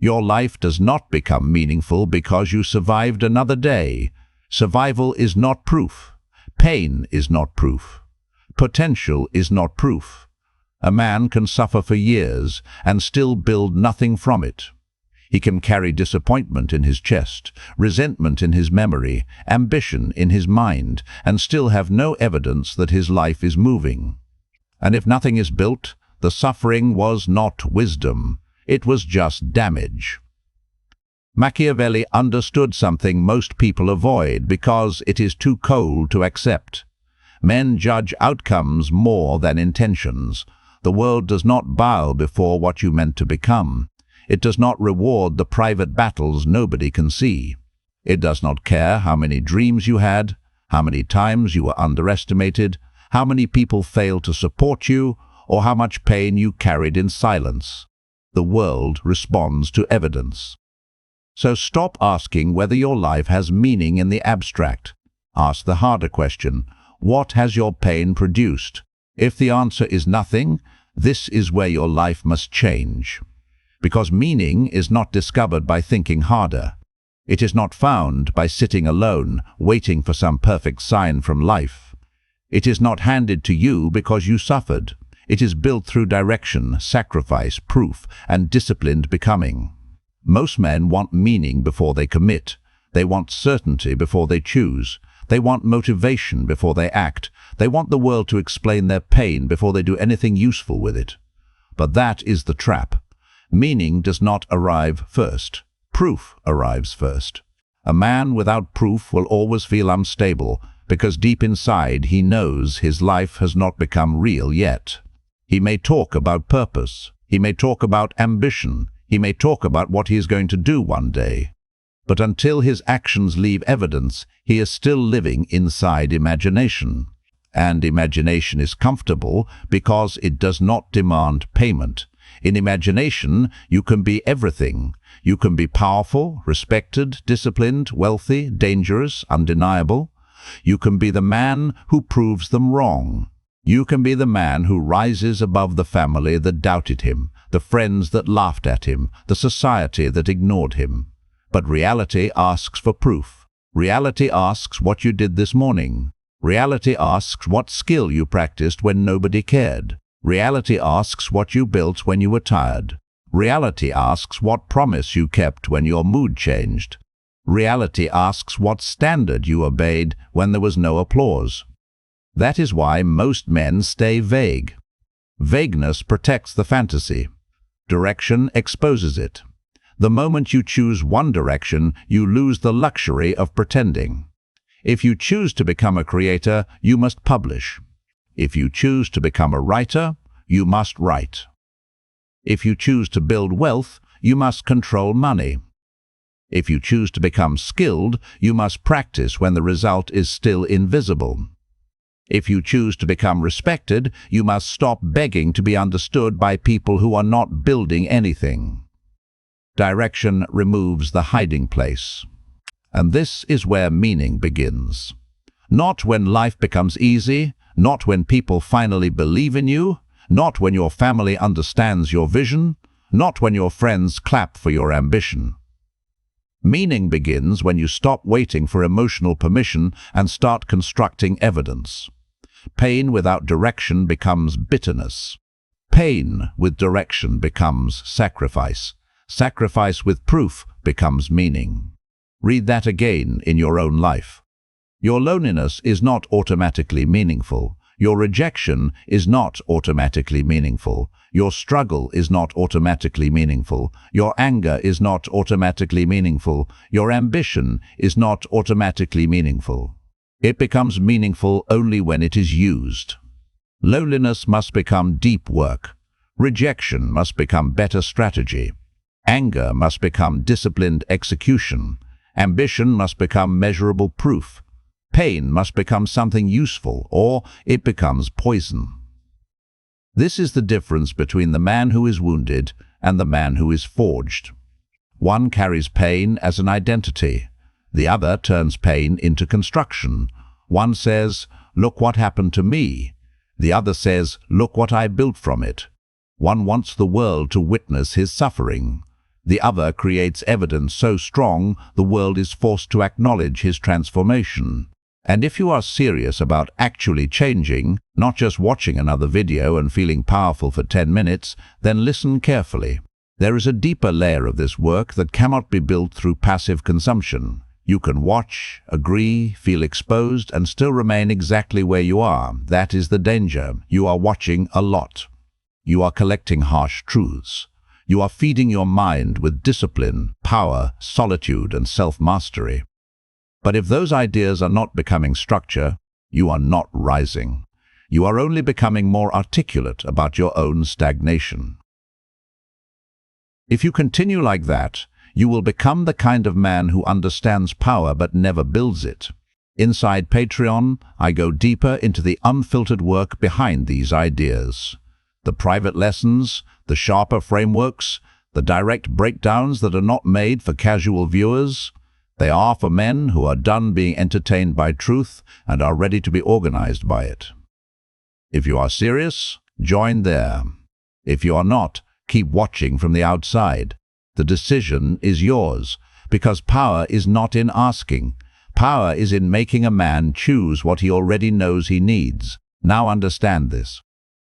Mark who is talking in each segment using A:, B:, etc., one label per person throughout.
A: Your life does not become meaningful because you survived another day. Survival is not proof. Pain is not proof. Potential is not proof. A man can suffer for years and still build nothing from it. He can carry disappointment in his chest, resentment in his memory, ambition in his mind, and still have no evidence that his life is moving. And if nothing is built, the suffering was not wisdom. It was just damage. Machiavelli understood something most people avoid because it is too cold to accept. Men judge outcomes more than intentions. The world does not bow before what you meant to become. It does not reward the private battles nobody can see. It does not care how many dreams you had, how many times you were underestimated, how many people failed to support you, or how much pain you carried in silence. The world responds to evidence. So stop asking whether your life has meaning in the abstract. Ask the harder question: what has your pain produced? If the answer is nothing, this is where your life must change. Because meaning is not discovered by thinking harder. It is not found by sitting alone, waiting for some perfect sign from life. It is not handed to you because you suffered. It is built through direction, sacrifice, proof, and disciplined becoming. Most men want meaning before they commit. They want certainty before they choose. They want motivation before they act. They want the world to explain their pain before they do anything useful with it. But that is the trap. Meaning does not arrive first. Proof arrives first. A man without proof will always feel unstable, because deep inside he knows his life has not become real yet. He may talk about purpose. He may talk about ambition. He may talk about what he is going to do one day. But until his actions leave evidence, he is still living inside imagination. And imagination is comfortable because it does not demand payment. In imagination, you can be everything. You can be powerful, respected, disciplined, wealthy, dangerous, undeniable. You can be the man who proves them wrong. You can be the man who rises above the family that doubted him, the friends that laughed at him, the society that ignored him. But reality asks for proof. Reality asks what you did this morning. Reality asks what skill you practiced when nobody cared. Reality asks what you built when you were tired. Reality asks what promise you kept when your mood changed. Reality asks what standard you obeyed when there was no applause. That is why most men stay vague. Vagueness protects the fantasy. Direction exposes it. The moment you choose one direction, you lose the luxury of pretending. If you choose to become a creator, you must publish. If you choose to become a writer, you must write. If you choose to build wealth, you must control money. If you choose to become skilled, you must practice when the result is still invisible. If you choose to become respected, you must stop begging to be understood by people who are not building anything. Direction removes the hiding place. And this is where meaning begins. Not when life becomes easy, not when people finally believe in you, not when your family understands your vision, not when your friends clap for your ambition. Meaning begins when you stop waiting for emotional permission and start constructing evidence. Pain without direction becomes bitterness. Pain with direction becomes sacrifice. Sacrifice with proof becomes meaning. Read that again in your own life. Your loneliness is not automatically meaningful. Your rejection is not automatically meaningful. Your struggle is not automatically meaningful. Your anger is not automatically meaningful. Your ambition is not automatically meaningful. It becomes meaningful only when it is used. Loneliness must become deep work. Rejection must become better strategy. Anger must become disciplined execution. Ambition must become measurable proof. Pain must become something useful, or it becomes poison. This is the difference between the man who is wounded and the man who is forged. One carries pain as an identity. The other turns pain into construction. One says, "Look what happened to me." The other says, "Look what I built from it." One wants the world to witness his suffering. The other creates evidence so strong the world is forced to acknowledge his transformation. And if you are serious about actually changing, not just watching another video and feeling powerful for 10 minutes, then listen carefully. There is a deeper layer of this work that cannot be built through passive consumption. You can watch, agree, feel exposed, and still remain exactly where you are. That is the danger. You are watching a lot. You are collecting harsh truths. You are feeding your mind with discipline, power, solitude, and self-mastery. But if those ideas are not becoming structure, you are not rising. You are only becoming more articulate about your own stagnation. If you continue like that, you will become the kind of man who understands power but never builds it. Inside Patreon, I go deeper into the unfiltered work behind these ideas. The private lessons, the sharper frameworks, the direct breakdowns that are not made for casual viewers. They are for men who are done being entertained by truth and are ready to be organized by it. If you are serious, join there. If you are not, keep watching from the outside. The decision is yours, because power is not in asking. Power is in making a man choose what he already knows he needs. Now understand this.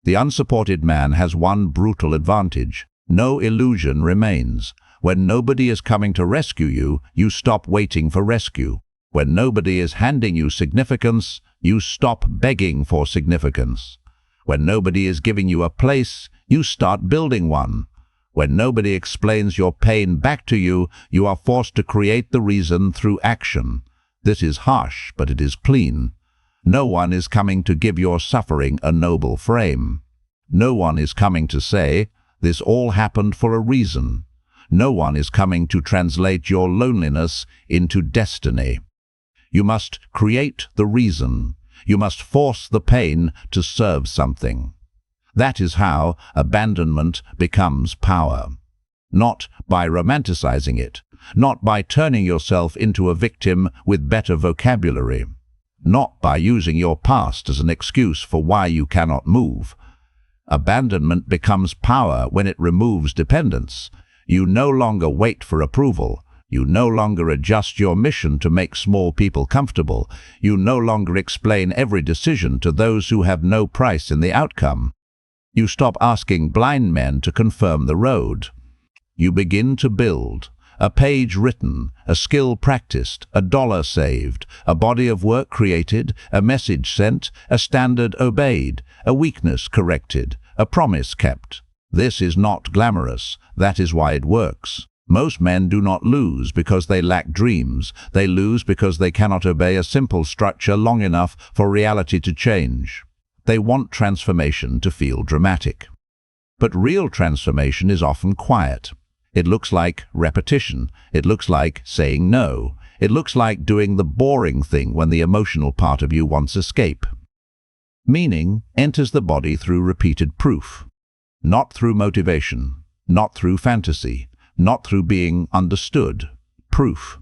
A: The unsupported man has one brutal advantage. No illusion remains. When nobody is coming to rescue you, you stop waiting for rescue. When nobody is handing you significance, you stop begging for significance. When nobody is giving you a place, you start building one. When nobody explains your pain back to you, you are forced to create the reason through action. This is harsh, but it is clean. No one is coming to give your suffering a noble frame. No one is coming to say, this all happened for a reason. No one is coming to translate your loneliness into destiny. You must create the reason. You must force the pain to serve something. That is how abandonment becomes power. Not by romanticizing it, not by turning yourself into a victim with better vocabulary, not by using your past as an excuse for why you cannot move. Abandonment becomes power when it removes dependence. You no longer wait for approval. You no longer adjust your mission to make small people comfortable. You no longer explain every decision to those who have no price in the outcome. You stop asking blind men to confirm the road. You begin to build. A page written, a skill practiced, a dollar saved, a body of work created, a message sent, a standard obeyed, a weakness corrected, a promise kept. This is not glamorous. That is why it works. Most men do not lose because they lack dreams. They lose because they cannot obey a simple structure long enough for reality to change. They want transformation to feel dramatic. But real transformation is often quiet. It looks like repetition. It looks like saying no. It looks like doing the boring thing when the emotional part of you wants escape. Meaning enters the body through repeated proof. Not through motivation, not through fantasy, not through being understood. Proof.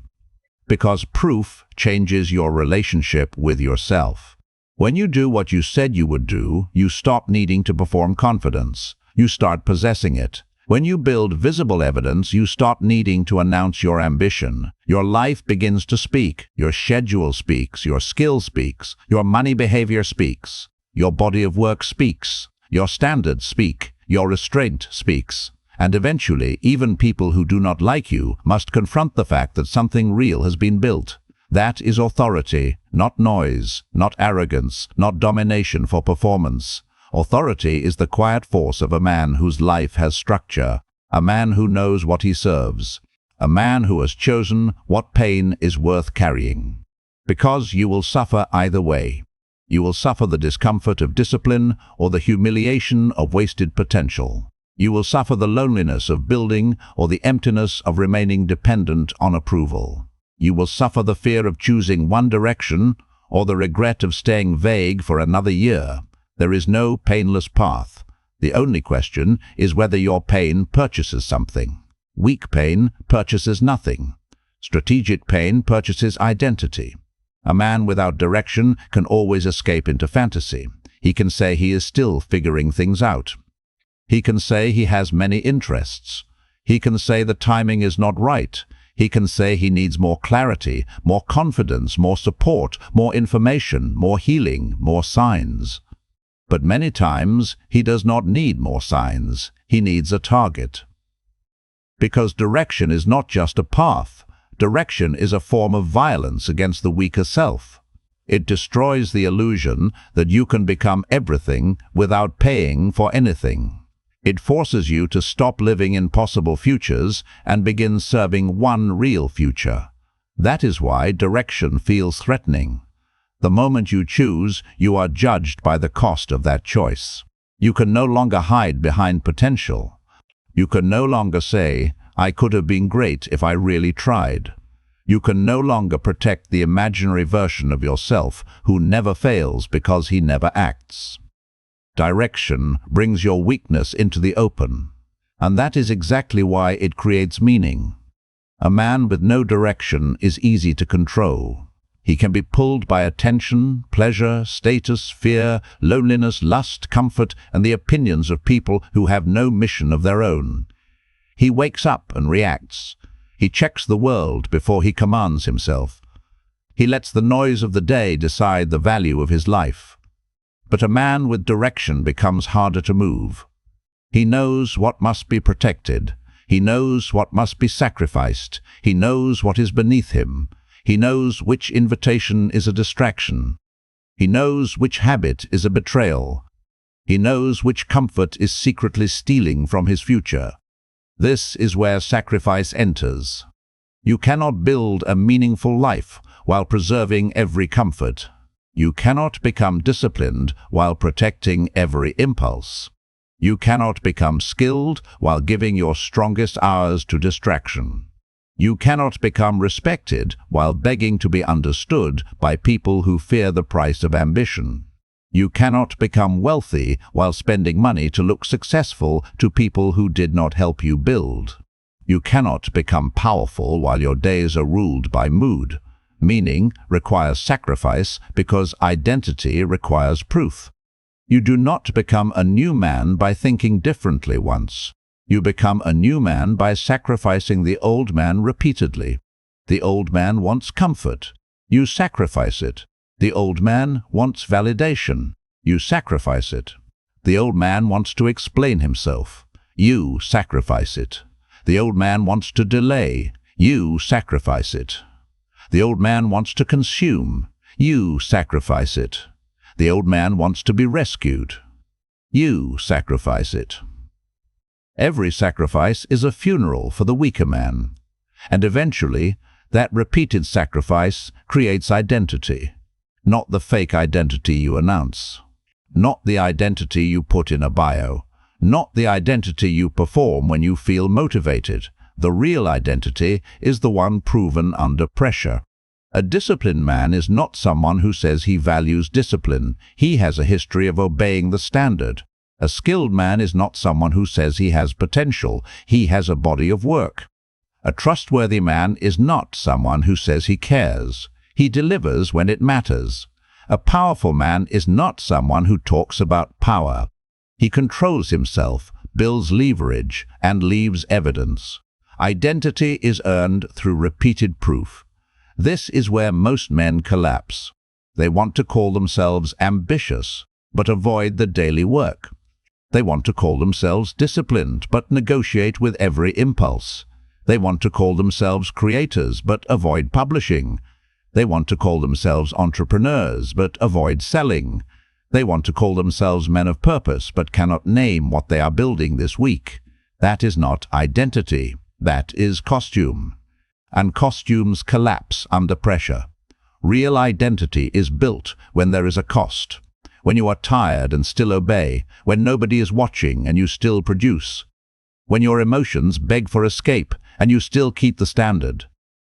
A: Because proof changes your relationship with yourself. When you do what you said you would do, you stop needing to perform confidence. You start possessing it. When you build visible evidence, you stop needing to announce your ambition. Your life begins to speak. Your schedule speaks. Your skill speaks. Your money behavior speaks. Your body of work speaks. Your standards speak. Your restraint speaks. And eventually, even people who do not like you must confront the fact that something real has been built. That is authority, not noise, not arrogance, not domination for performance. Authority is the quiet force of a man whose life has structure, a man who knows what he serves, a man who has chosen what pain is worth carrying. Because you will suffer either way. You will suffer the discomfort of discipline or the humiliation of wasted potential. You will suffer the loneliness of building or the emptiness of remaining dependent on approval. You will suffer the fear of choosing one direction or the regret of staying vague for another year. There is no painless path. The only question is whether your pain purchases something. Weak pain purchases nothing. Strategic pain purchases identity. A man without direction can always escape into fantasy. He can say he is still figuring things out. He can say he has many interests. He can say the timing is not right. He can say he needs more clarity, more confidence, more support, more information, more healing, more signs. But many times he does not need more signs. He needs a target. Because direction is not just a path. Direction is a form of violence against the weaker self. It destroys the illusion that you can become everything without paying for anything. It forces you to stop living in possible futures and begin serving one real future. That is why direction feels threatening. The moment you choose, you are judged by the cost of that choice. You can no longer hide behind potential. You can no longer say, "I could have been great if I really tried." You can no longer protect the imaginary version of yourself who never fails because he never acts. Direction brings your weakness into the open, and that is exactly why it creates meaning. A man with no direction is easy to control. He can be pulled by attention, pleasure, status, fear, loneliness, lust, comfort, and the opinions of people who have no mission of their own. He wakes up and reacts. He checks the world before he commands himself. He lets the noise of the day decide the value of his life. But a man with direction becomes harder to move. He knows what must be protected. He knows what must be sacrificed. He knows what is beneath him. He knows which invitation is a distraction. He knows which habit is a betrayal. He knows which comfort is secretly stealing from his future. This is where sacrifice enters. You cannot build a meaningful life while preserving every comfort. You cannot become disciplined while protecting every impulse. You cannot become skilled while giving your strongest hours to distraction. You cannot become respected while begging to be understood by people who fear the price of ambition. You cannot become wealthy while spending money to look successful to people who did not help you build. You cannot become powerful while your days are ruled by mood. Meaning requires sacrifice because identity requires proof. You do not become a new man by thinking differently once. You become a new man by sacrificing the old man repeatedly. The old man wants comfort. You sacrifice it. The old man wants validation. You sacrifice it. The old man wants to explain himself. You sacrifice it. The old man wants to delay. You sacrifice it. The old man wants to consume. You sacrifice it. The old man wants to be rescued. You sacrifice it. Every sacrifice is a funeral for the weaker man. And eventually, that repeated sacrifice creates identity. Not the fake identity you announce. Not the identity you put in a bio. Not the identity you perform when you feel motivated. The real identity is the one proven under pressure. A disciplined man is not someone who says he values discipline. He has a history of obeying the standard. A skilled man is not someone who says he has potential. He has a body of work. A trustworthy man is not someone who says he cares. He delivers when it matters. A powerful man is not someone who talks about power. He controls himself, builds leverage, and leaves evidence. Identity is earned through repeated proof. This is where most men collapse. They want to call themselves ambitious, but avoid the daily work. They want to call themselves disciplined, but negotiate with every impulse. They want to call themselves creators, but avoid publishing. They want to call themselves entrepreneurs, but avoid selling. They want to call themselves men of purpose, but cannot name what they are building this week. That is not identity. That is costume. And costumes collapse under pressure. Real identity is built when there is a cost. When you are tired and still obey. When nobody is watching and you still produce. When your emotions beg for escape and you still keep the standard.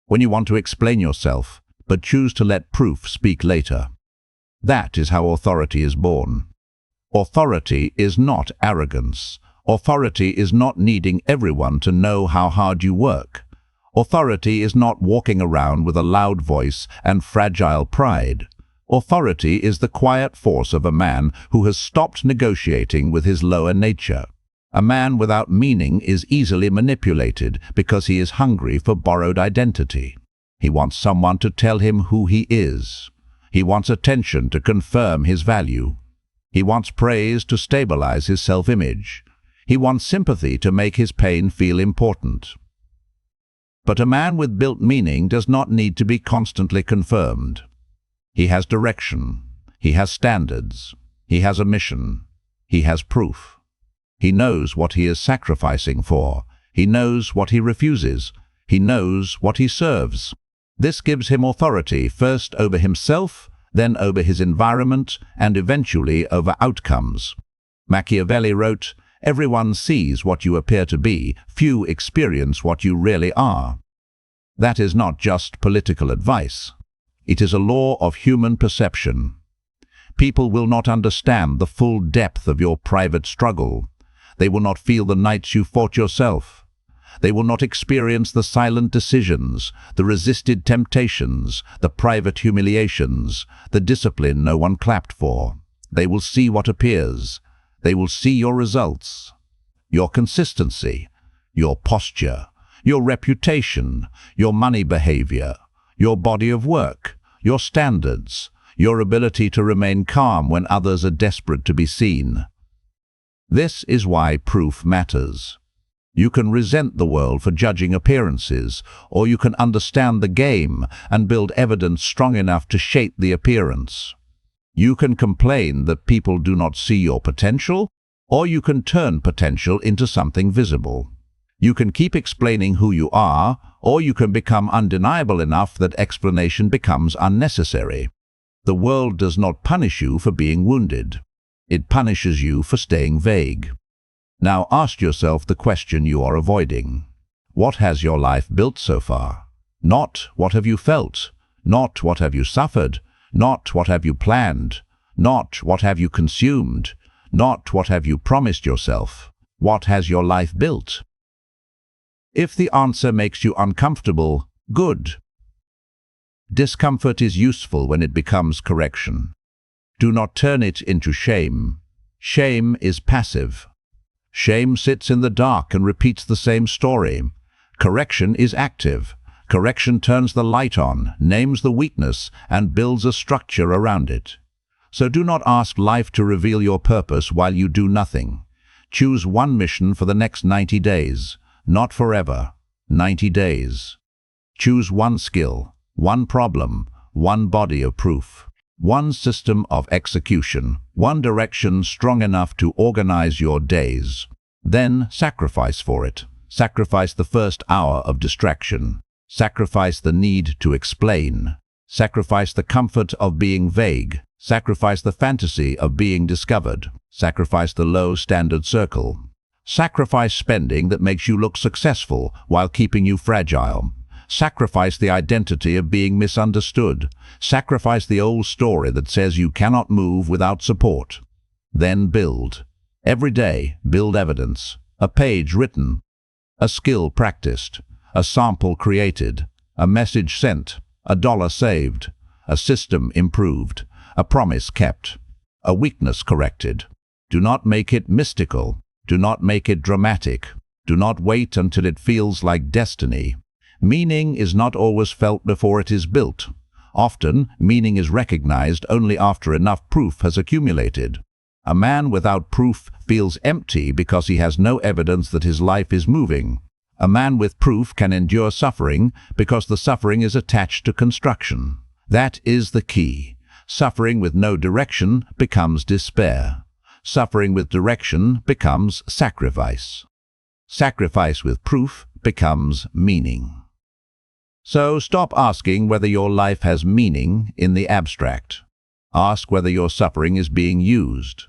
A: When you want to explain yourself, but choose to let proof speak later. That is how authority is born. Authority is not arrogance. Authority is not needing everyone to know how hard you work. Authority is not walking around with a loud voice and fragile pride. Authority is the quiet force of a man who has stopped negotiating with his lower nature. A man without meaning is easily manipulated because he is hungry for borrowed identity. He wants someone to tell him who he is. He wants attention to confirm his value. He wants praise to stabilize his self-image. He wants sympathy to make his pain feel important. But a man with built meaning does not need to be constantly confirmed. He has direction. He has standards. He has a mission. He has proof. He knows what he is sacrificing for. He knows what he refuses. He knows what he serves. This gives him authority, first over himself, then over his environment, and eventually over outcomes. Machiavelli wrote, "Everyone sees what you appear to be, few experience what you really are." That is not just political advice. It is a law of human perception. People will not understand the full depth of your private struggle. They will not feel the nights you fought yourself. They will not experience the silent decisions, the resisted temptations, the private humiliations, the discipline no one clapped for. They will see what appears. They will see your results, your consistency, your posture, your reputation, your money behavior, your body of work, your standards, your ability to remain calm when others are desperate to be seen. This is why proof matters. You can resent the world for judging appearances, or you can understand the game and build evidence strong enough to shape the appearance. You can complain that people do not see your potential, or you can turn potential into something visible. You can keep explaining who you are, or you can become undeniable enough that explanation becomes unnecessary. The world does not punish you for being wounded. It punishes you for staying vague. Now ask yourself the question you are avoiding. What has your life built so far? Not what have you felt, not what have you suffered, not what have you planned, not what have you consumed, not what have you promised yourself. What has your life built? If the answer makes you uncomfortable, good. Discomfort is useful when it becomes correction. Do not turn it into shame. Shame is passive. Shame sits in the dark and repeats the same story. Correction is active. Correction turns the light on, names the weakness, and builds a structure around it. So do not ask life to reveal your purpose while you do nothing. Choose one mission for the next 90 days. Not forever. 90 days. Choose one skill, one problem, one body of proof. One system of execution, one direction strong enough to organize your days. Then sacrifice for it. Sacrifice the first hour of distraction. Sacrifice the need to explain. Sacrifice the comfort of being vague. Sacrifice the fantasy of being discovered. Sacrifice the low-standard circle. Sacrifice spending that makes you look successful while keeping you fragile. Sacrifice the identity of being misunderstood. Sacrifice the old story that says you cannot move without support. Then build. Every day, build evidence. A page written. A skill practiced. A sample created. A message sent. A dollar saved. A system improved. A promise kept. A weakness corrected. Do not make it mystical. Do not make it dramatic. Do not wait until it feels like destiny. Meaning is not always felt before it is built. Often, meaning is recognized only after enough proof has accumulated. A man without proof feels empty because he has no evidence that his life is moving. A man with proof can endure suffering because the suffering is attached to construction. That is the key. Suffering with no direction becomes despair. Suffering with direction becomes sacrifice. Sacrifice with proof becomes meaning. So stop asking whether your life has meaning in the abstract. Ask whether your suffering is being used.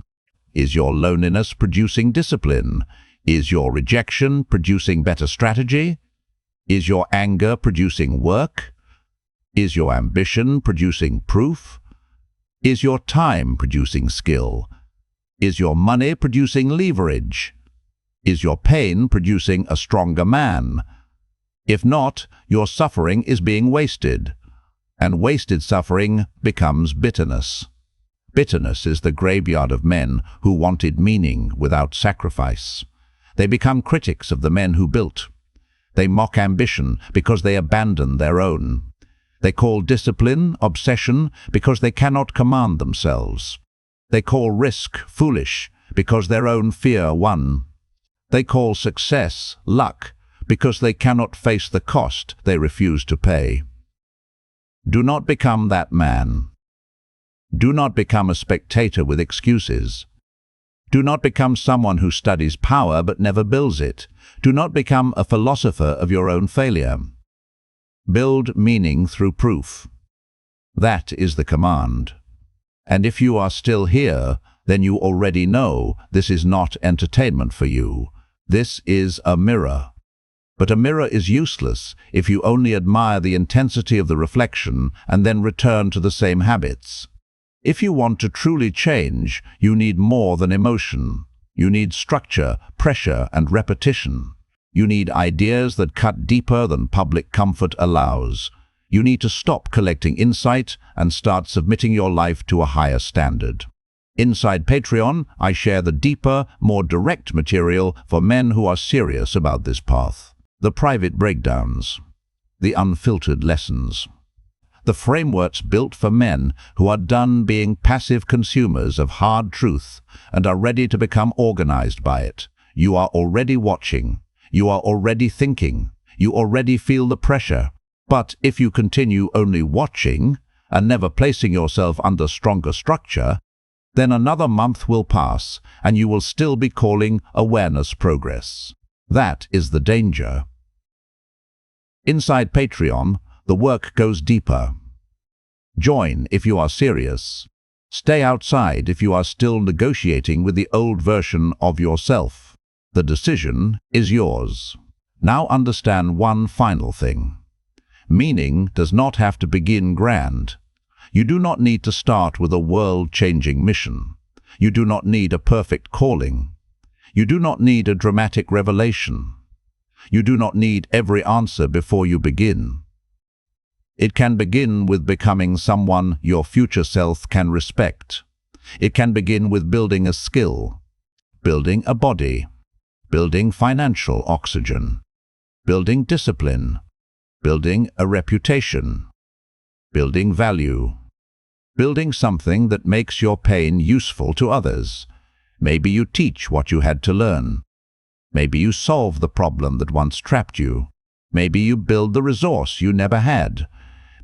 A: Is your loneliness producing discipline? Is your rejection producing better strategy? Is your anger producing work? Is your ambition producing proof? Is your time producing skill? Is your money producing leverage? Is your pain producing a stronger man? If not, your suffering is being wasted, and wasted suffering becomes bitterness. Bitterness is the graveyard of men who wanted meaning without sacrifice. They become critics of the men who built. They mock ambition because they abandon their own. They call discipline obsession because they cannot command themselves. They call risk foolish because their own fear won. They call success luck because they cannot face the cost they refuse to pay. Do not become that man. Do not become a spectator with excuses. Do not become someone who studies power but never builds it. Do not become a philosopher of your own failure. Build meaning through proof. That is the command. And if you are still here, then you already know this is not entertainment for you. This is a mirror. But a mirror is useless if you only admire the intensity of the reflection and then return to the same habits. If you want to truly change, you need more than emotion. You need structure, pressure, and repetition. You need ideas that cut deeper than public comfort allows. You need to stop collecting insight and start submitting your life to a higher standard. Inside Patreon, I share the deeper, more direct material for men who are serious about this path. The private breakdowns. The unfiltered lessons. The frameworks built for men who are done being passive consumers of hard truth and are ready to become organized by it. You are already watching. You are already thinking. You already feel the pressure. But if you continue only watching and never placing yourself under stronger structure, then another month will pass and you will still be calling awareness progress. That is the danger. Inside Patreon, the work goes deeper. Join if you are serious. Stay outside if you are still negotiating with the old version of yourself. The decision is yours. Now understand one final thing. Meaning does not have to begin grand. You do not need to start with a world-changing mission. You do not need a perfect calling. You do not need a dramatic revelation. You do not need every answer before you begin. It can begin with becoming someone your future self can respect. It can begin with building a skill, building a body, building financial oxygen, building discipline, building a reputation, building value, building something that makes your pain useful to others. Maybe you teach what you had to learn. Maybe you solve the problem that once trapped you. Maybe you build the resource you never had.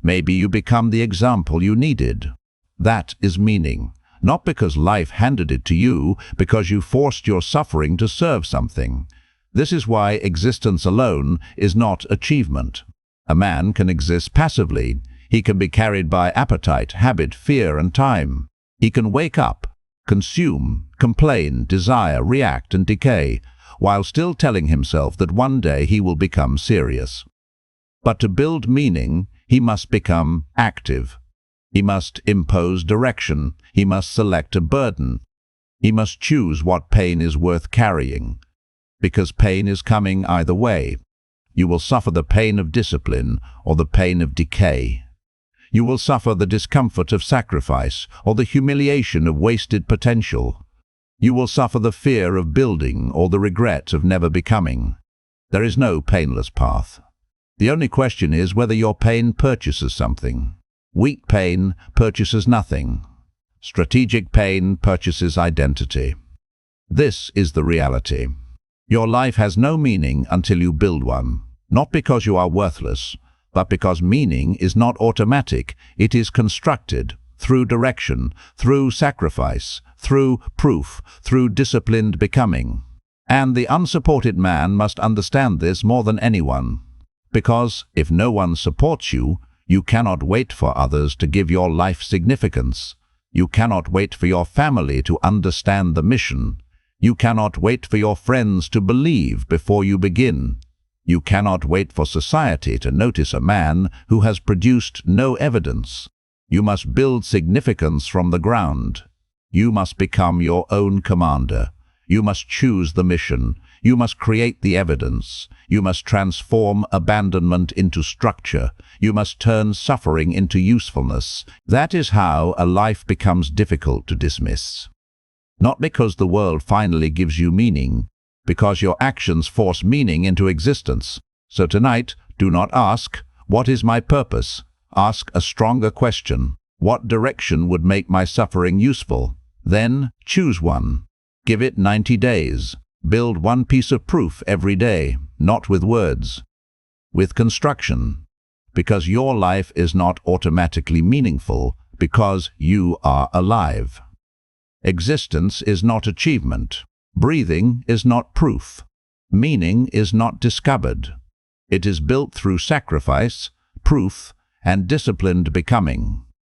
A: Maybe you become the example you needed. That is meaning, not because life handed it to you, because you forced your suffering to serve something. This is why existence alone is not achievement. A man can exist passively. He can be carried by appetite, habit, fear, and time. He can wake up, consume, complain, desire, react, and decay, while still telling himself that one day he will become serious. But to build meaning, he must become active. He must impose direction. He must select a burden. He must choose what pain is worth carrying. Because pain is coming either way. You will suffer the pain of discipline or the pain of decay. You will suffer the discomfort of sacrifice or the humiliation of wasted potential. You will suffer the fear of building or the regret of never becoming. There is no painless path. The only question is whether your pain purchases something. Weak pain purchases nothing. Strategic pain purchases identity. This is the reality. Your life has no meaning until you build one. Not because you are worthless, but because meaning is not automatic. It is constructed through direction, through sacrifice, through proof, through disciplined becoming. And the unsupported man must understand this more than anyone. Because if no one supports you, you cannot wait for others to give your life significance. You cannot wait for your family to understand the mission. You cannot wait for your friends to believe before you begin. You cannot wait for society to notice a man who has produced no evidence. You must build significance from the ground. You must become your own commander. You must choose the mission. You must create the evidence. You must transform abandonment into structure. You must turn suffering into usefulness. That is how a life becomes difficult to dismiss. Not because the world finally gives you meaning, because your actions force meaning into existence. So tonight, do not ask, "What is my purpose?" Ask a stronger question. What direction would make my suffering useful? Then choose one. Give it 90 days. Build one piece of proof every day, not with words, with construction. Because your life is not automatically meaningful, because you are alive. Existence is not achievement. Breathing is not proof. Meaning is not discovered. It is built through sacrifice, proof, and disciplined becoming.